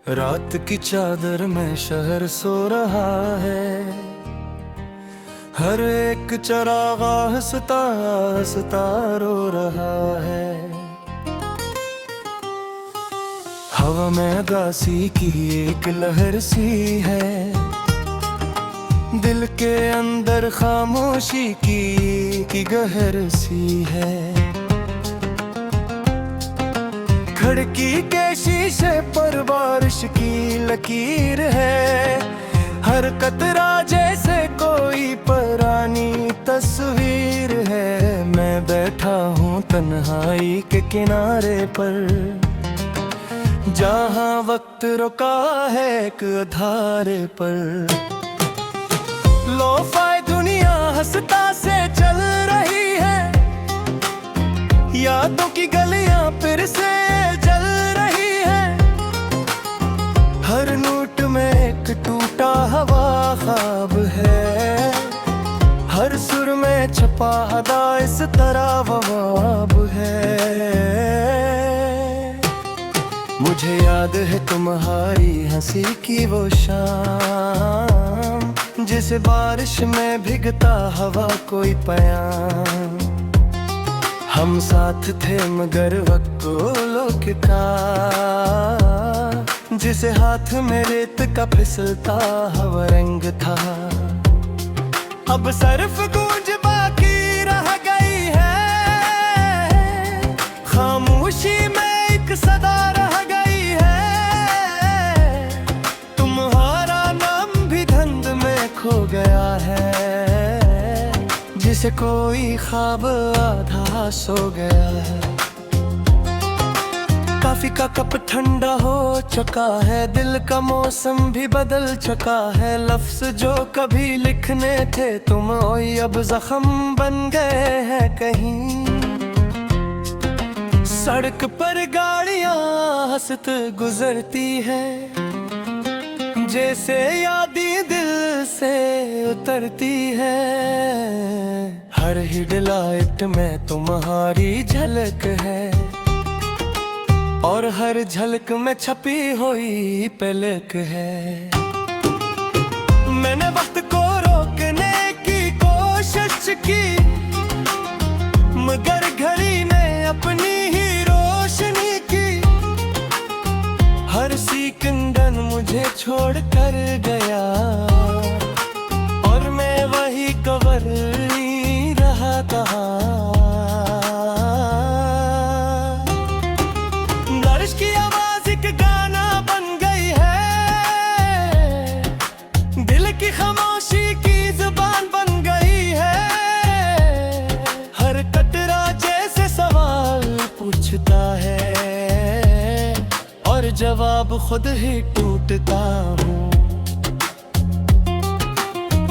रात की चादर में शहर सो रहा है, हर एक चरागा हंसता हंसता रो रहा है। हवा में अगासी की एक लहर सी है, दिल के अंदर खामोशी की गहर सी है। खिड़की के शीशे पर बारिश की लकीर है, हर कतरा जैसे कोई पुरानी तस्वीर है। मैं बैठा हूँ तन्हाई के किनारे पर, जहाँ वक्त रुका है एक अधारे पर। लोफाई दुनिया हंसता से चल रही है, यादों की गलियां फिर से जल रही है। हर नोट में एक टूटा हवा ख्वाब है, हर सुर में छपा अदा इस तरह ववाब है। मुझे याद है तुम्हारी हंसी की वो शाम, जिस बारिश में भीगता हवा कोई पयाम। हम साथ थे मगर वक्त लोक का, जिस हाथ में रेत का फिसलता हवा रंग था। अब सिर्फ गूंज बाकी रह गई है, खामोशी में एक सदा रह गई है। तुम्हारा नाम भी धुंध में खो गया है, जिसे कोई ख्वाब आधा सो गया है। काफी का कप ठंडा हो चुका है, दिल का मौसम भी बदल चुका है। लफ्ज जो कभी लिखने थे तुम ओए अब जख्म बन गए हैं कहीं। सड़क पर गाड़ियां हंसत गुजरती है, जैसे यादें दिल से उतरती है। हर हिडलाइट में तुम्हारी झलक है, और हर झलक में छपी हुई पलक है। मैंने वक्त को रोकने की कोशिश की, मगर घड़ी ने अपनी ही रोशनी की। हर सिकंदन मुझे छोड़ कर गया, और मैं वही कवर नहीं रहा था। बारिश की आवाज एक गाना बन गई है, दिल की खामोशी की जुबान बन गई है। हर कतरा जैसे सवाल पूछता है, और जवाब खुद ही टूटता हूँ।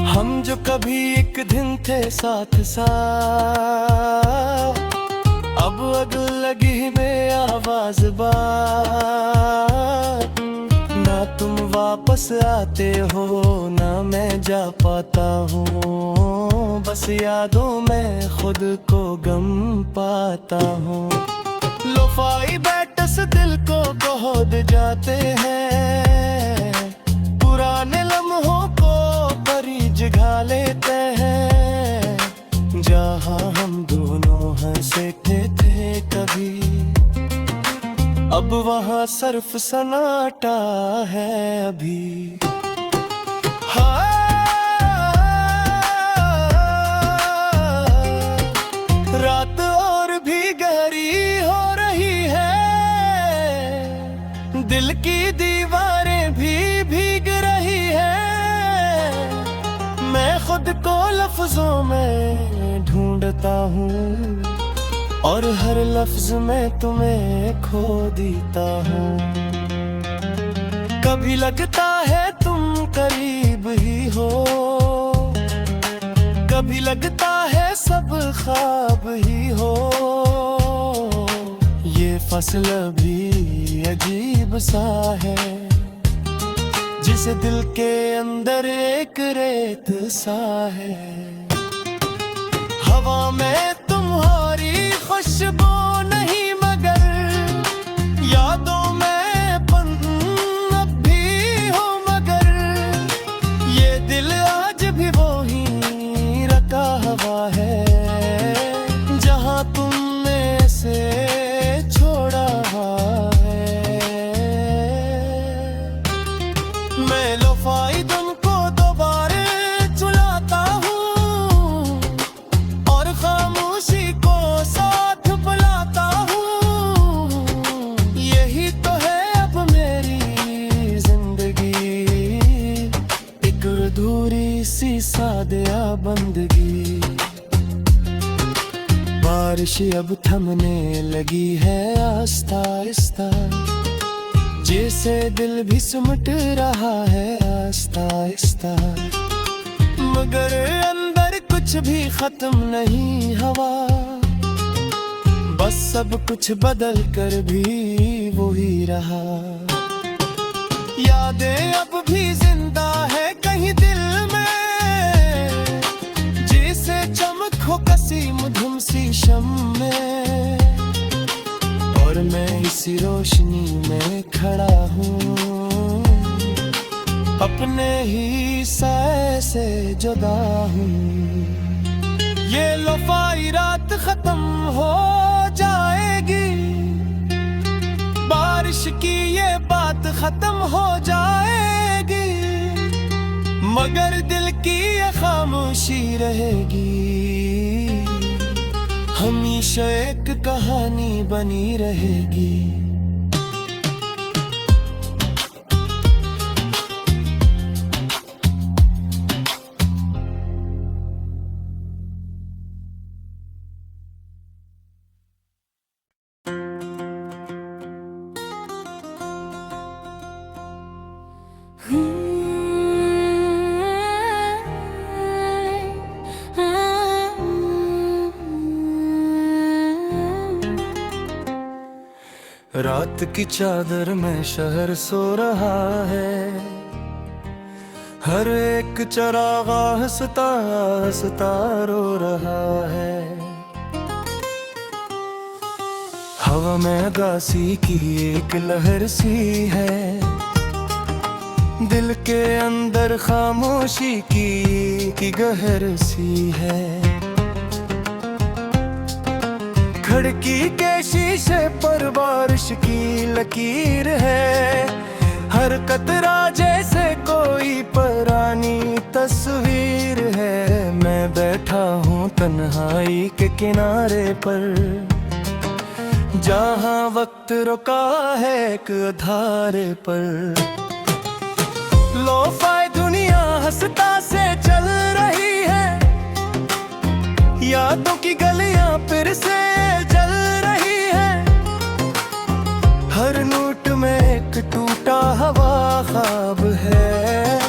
हम जो कभी एक दिन थे साथ साथ, अब अग लगी बेआवाज बात। ना तुम वापस आते हो ना मैं जा पाता हूँ, बस यादों में खुद को गम पाता हूँ। लोफाई बैटस दिल को बहुत जाते हैं, पुराने लम्हों को परी जगा लेते हैं। जहाँ हम दोनों हंसे थे कभी, अब वहाँ सिर्फ सन्नाटा है अभी। रात और भी गहरी हो रही है, दिल की दीवारें भी भीग रही है। मैं खुद को लफ्जों में ढूंढता हूँ, और हर लफ्ज में तुम्हें खो देता हूँ। कभी लगता है तुम करीब ही हो, कभी लगता है सब ख्वाब ही हो। ये फसल भी अजीब सा है, जिसे दिल के अंदर एक रेत सा है। हवा में तुम्हारी खुशबू नहीं, मगर यादों में बारिश अब थमने लगी है आस्ता आस्ता, जैसे दिल भी सिमट रहा है आस्ता आस्ता। मगर अंदर कुछ भी खत्म नहीं हवा, बस सब कुछ बदल कर भी वही रहा। यादें अब भी जिंदा है कहीं दिल में, जैसे चमक हो कसी मधुम सी शम्मे। और मैं इसी रोशनी में खड़ा हूँ, अपने ही साए से जुदा हूँ। ये लोफाई रात खत्म हो जाएगी, बारिश की ये बात खत्म हो जाएगी, मगर दिल की ये खामोशी रहेगी, हमेशा एक कहानी बनी रहेगी। रात की चादर में शहर सो रहा है, हर एक चरागा हंसता हंसता रो रहा है। हवा में गासी की एक लहर सी है, दिल के अंदर खामोशी की गहर सी है। खिड़की के शीशे पर बारिश की लकीर है, हर कतरा जैसे कोई पुरानी तस्वीर है। मैं बैठा हूँ तन्हाई के किनारे पर, जहाँ वक्त रुका है एक धारे पर। लोफाई दुनिया हंसता से चल रही है, यादों की गलियां फिर से जल रही है। हर नोट में एक टूटा हवा ख्वाब है,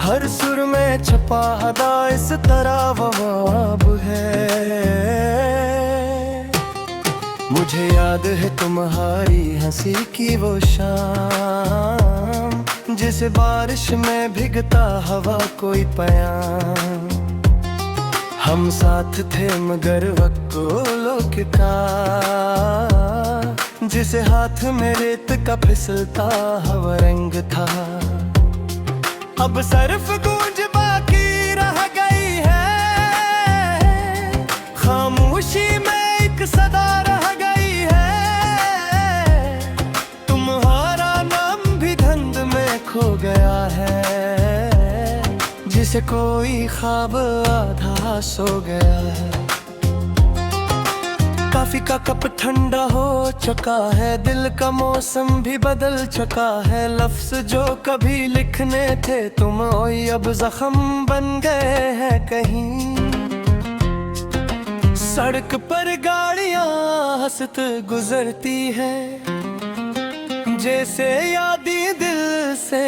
हर सुर में छपा अदा इस तरह ववाब है। मुझे याद है तुम्हारी हंसी की वो शाम, जिसे बारिश में भीगता हवा कोई पयाम। हम साथ थे मगर वक्त को लौटता, जिसे हाथ में रेत का फिसलता हवा रंग था। अब सिर्फ गूंज बाकी रह गई है, खामोशी में एक सदा रह गई है। तुम्हारा नाम भी धुंध में खो गया है, जिसे कोई ख्वाब आधा सो गया है। काफी का कप ठंडा हो चुका है, दिल का मौसम भी बदल चुका है। लफ्ज जो कभी लिखने थे तुम ओए अब जख्म बन गए हैं कहीं। सड़क पर गाड़ियां हंसत गुजरती है, जैसे यादें दिल से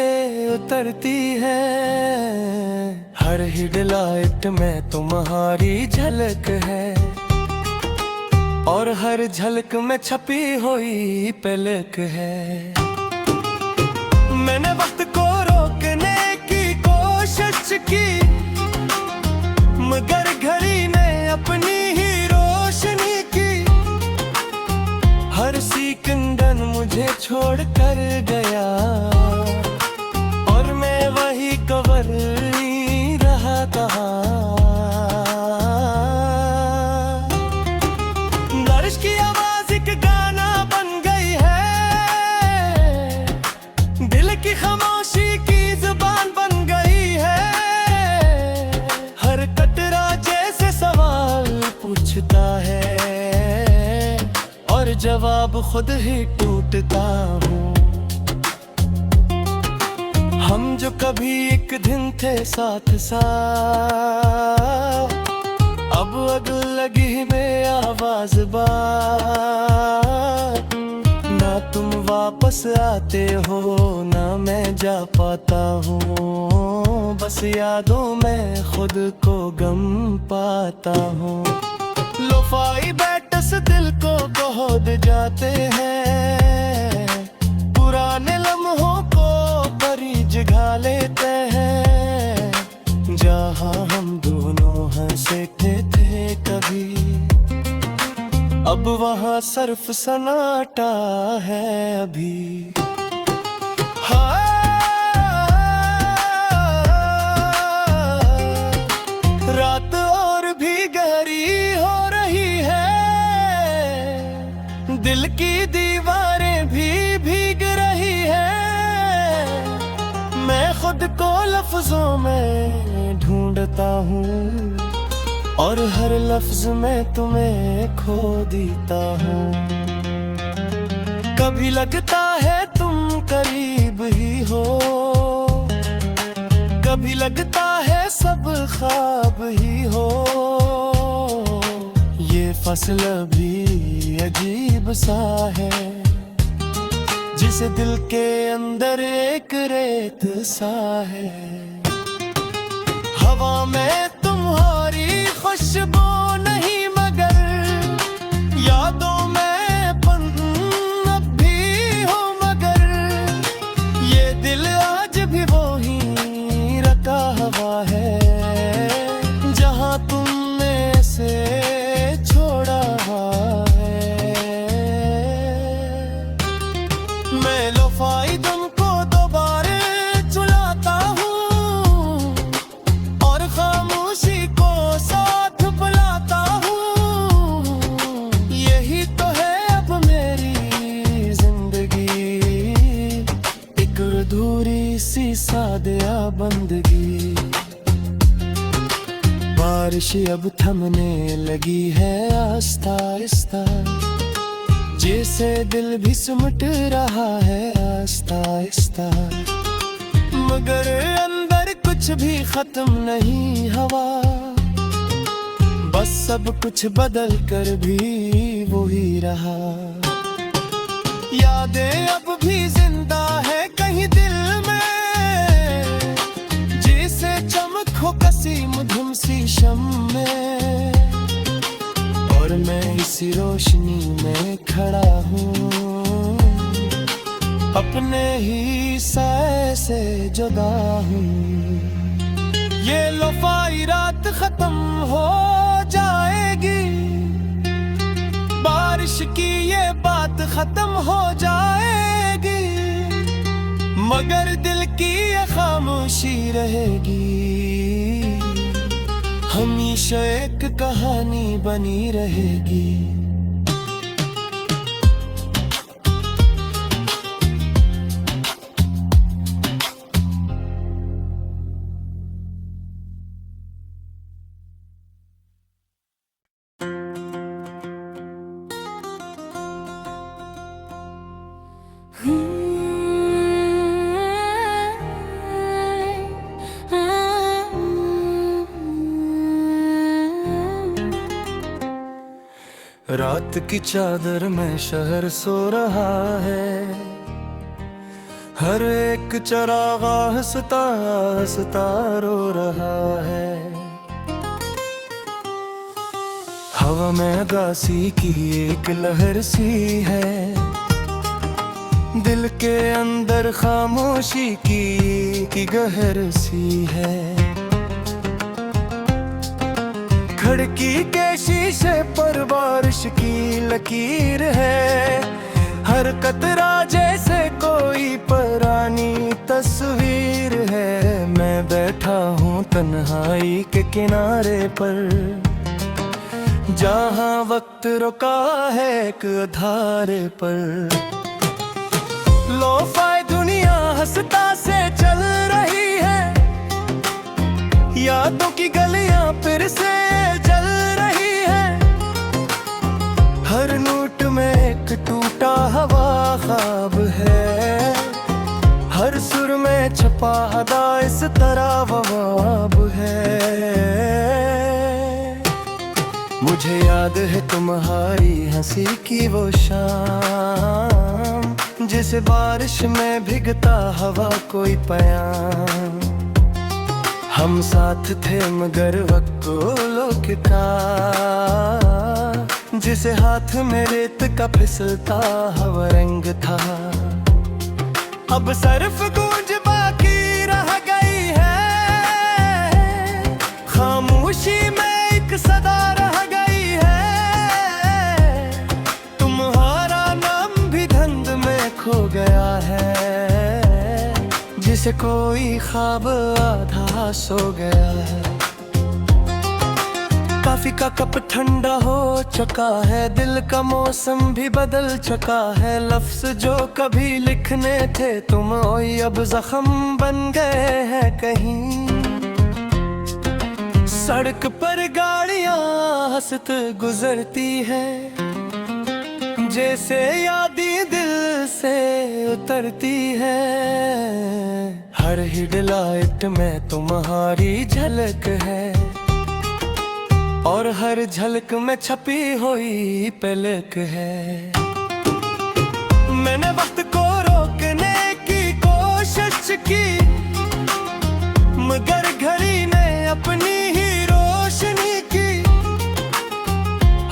उतरती है। हर हेडलाइट में तुम्हारी झलक है, और हर झलक में छपी हुई पलक है। मैंने वक्त को रोकने की कोशिश की, मगर घड़ी ने अपनी ही रोशनी की। हर सिकंदर मुझे छोड़ कर गया, और मैं वही कवर रहा कहाँ। बारिश की आवाज एक गाना बन गई है, दिल की खामोशी की जुबान बन गई है। हर कतरा जैसे सवाल पूछता है, और जवाब खुद ही टूटता हूँ। हम जो कभी एक दिन थे साथ साथ, अब अग लगी में आवाज बात, ना तुम वापस आते हो ना मैं जा पाता हूँ, बस यादों में खुद को गम पाता हूँ। लोफाई बैटस दिल को खोद जाते हैं, पुराने लम्हों को परी जगा लेते हैं, जहाँ हम दोनों हंसे थे कभी, अब वहाँ सिर्फ सन्नाटा है अभी। हाँ, रात और भी गहरी हो रही है, दिल की दीवारें भी भीग रही है, मैं खुद को लफ्जों में ढूंढता हूँ और हर लफ्ज में तुम्हें खो देता हूँ। कभी लगता है तुम करीब ही हो, कभी लगता है सब ख्वाब ही हो, ये फसल भी अजीब सा है, जिसे दिल के अंदर एक रेत सा है। हवा में तुम्हारी खुशबू नहीं मगर यादों में पन अब भी हो, मगर ये दिल आज भी वो ही रखा हुआ है जहाँ तुमने से छोड़ा है। मैं लोफाई तुमको दोबारा चुलाता हूँ और खामोशी को साथ बुलाता हूँ, यही तो है अब मेरी जिंदगी, एक अधूरी सी सादिया बंदगी। बारिश अब थमने लगी है आस्ता आस्ता, जैसे दिल भी सिमट रहा है आस्ता आस्ता, मगर अंदर कुछ भी खत्म नहीं हवा, बस सब कुछ बदल कर भी वही रहा। यादें अब भी जिंदा है कहीं दिल में, जैसे चमक हो कसी मधुम सी शम्म में, और मैं इसी रोशनी में खड़ा हूँ, अपने ही साए से जुदा हूँ। ये लोफाई रात खत्म हो जाएगी, बारिश की ये बात खत्म हो जाएगी, मगर दिल की ये खामोशी रहेगी, हमेशा एक कहानी बनी रहेगी। रात की चादर में शहर सो रहा है, हर एक चरागा हंसता हंसता रो रहा है। हवा में उदासी की एक लहर सी है, दिल के अंदर खामोशी की गहर सी है। खिड़की के शीशे पर बारिश की लकीर है, हर कतरा जैसे कोई पुरानी तस्वीर है। मैं बैठा हूँ तन्हाई के किनारे पर, जहाँ वक्त रुका है एक अधारे पर। लोफाई दुनिया हंसता से चल रही है, यादों की गलियां फिर से जल रही है। हर नोट में एक टूटा हुआ ख्वाब है, हर सुर में छपा अदा इस तरह ववाब है। मुझे याद है तुम्हारी हंसी की वो शाम, जिसे बारिश में भीगता हवा कोई पयाम। हम साथ थे मगर वक्त लोक का, जिसे हाथ में रेत का फिसलता हवा रंग था। अब सिर्फ गूंज बाकी रह गई है, खामोशी में एक सदा रह गई है। तुम्हारा नाम भी धुंध में खो गया है, जिसे कोई ख्वाब आधा सो गया है। कॉफी का कप ठंडा हो चुका है, दिल का मौसम भी बदल चुका है। लफ्ज जो कभी लिखने थे तुम अब जख्म बन गए हैं कहीं। सड़क पर गाड़ियां हंसत गुजरती है, जैसे यादें दिल से उतरती है। हर हेडलाइट में तुम्हारी झलक है, और हर झलक में छपी हुई पलक है। मैंने वक्त को रोकने की कोशिश की, मगर घड़ी ने अपनी ही रोशनी की।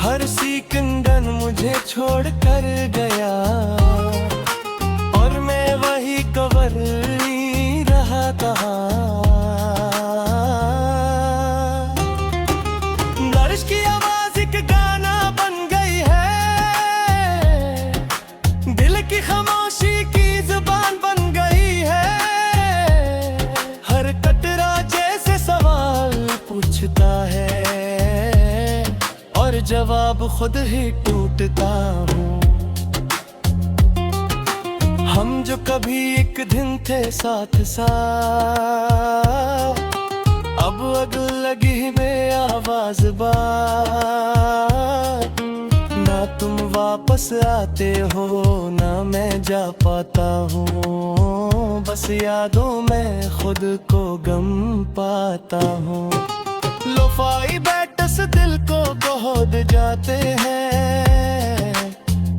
हर सिकंदन मुझे छोड़ कर गया, और मैं वही कवर नहीं रहा कहाँ। की आवाज एक गाना बन गई है, दिल की खामोशी की जुबान बन गई है। हर कतरा जैसे सवाल पूछता है, और जवाब खुद ही टूटता हूँ। हम जो कभी एक दिन थे साथ साथ, अब अग लगी बेआवाज बात। ना तुम वापस आते हो, ना मैं जा पाता हूँ। बस यादों में खुद को गम पाता हूँ। लोफाई बैटस दिल को गोद जाते हैं,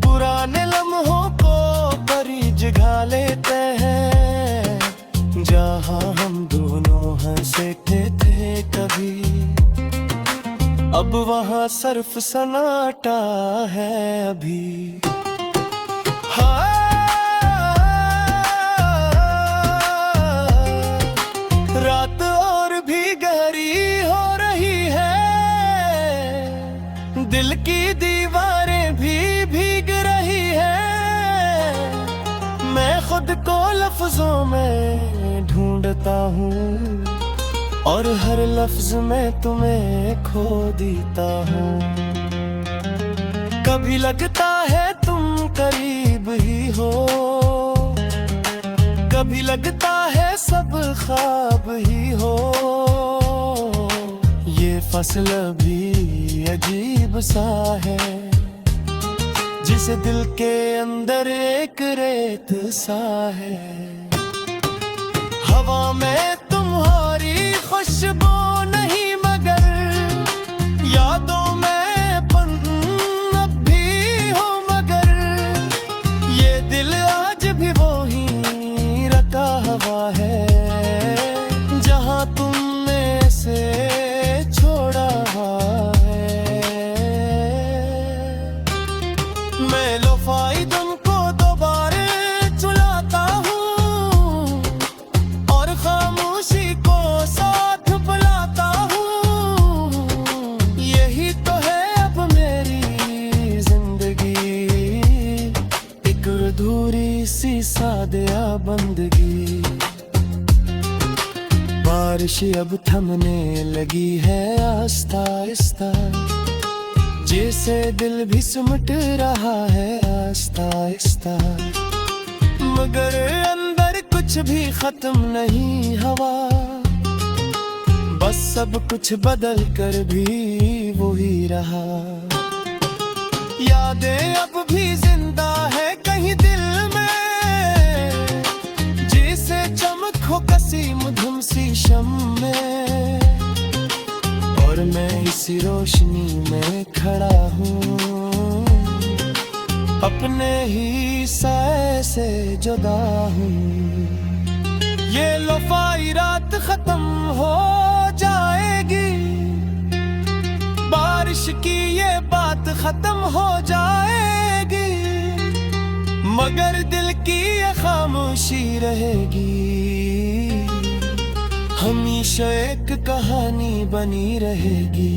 पुराने लम्हों को करीज घा लेते हैं। जहाँ हम दोनों हंसे थे कभी, अब वहाँ सिर्फ सन्नाटा है अभी। हाँ, रात और भी गहरी हो रही है, दिल की दीवारें भी भीग रही है। मैं खुद को लफ्जों में ढूंढता हूँ, और हर लफ्ज में तुम्हें खो देता हूँ। कभी लगता है तुम करीब ही हो, कभी लगता है सब ख्वाब ही हो। ये फसल भी अजीब सा है, जिसे दिल के अंदर एक रेत सा है। हवा में तुम्हारी खुशबू नहीं, मगर यादों में पन अब भी हो। मगर ये दिल आज भी वो ही रखा हुआ है, जहाँ तुमने से छोड़ा है। मैं लोफाई धुन को दोबारा चलाता हूँ, और खामोशी को साथ बुलाता हूँ। यही तो है अब मेरी जिंदगी, एक अधूरी सी सादिया बंदगी। बारिश अब थमने लगी है आस्ता आस्ता, जैसे दिल भी सिमट रहा है आस्ता आस्ता। मगर अंदर कुछ भी खत्म नहीं हवा, बस सब कुछ बदल कर भी वही रहा। यादें अब भी जिंदा है कहीं दिल में, जैसे चमक हो कसी मधुम सी शम में। और मैं इसी रोशनी में खड़ा हूँ, अपने ही साए से जुदा हूँ। ये लफाई रात खत्म हो जाएगी, बारिश की ये बात खत्म हो जाएगी, मगर दिल की ये खामोशी रहेगी, हमेशा एक कहानी बनी रहेगी।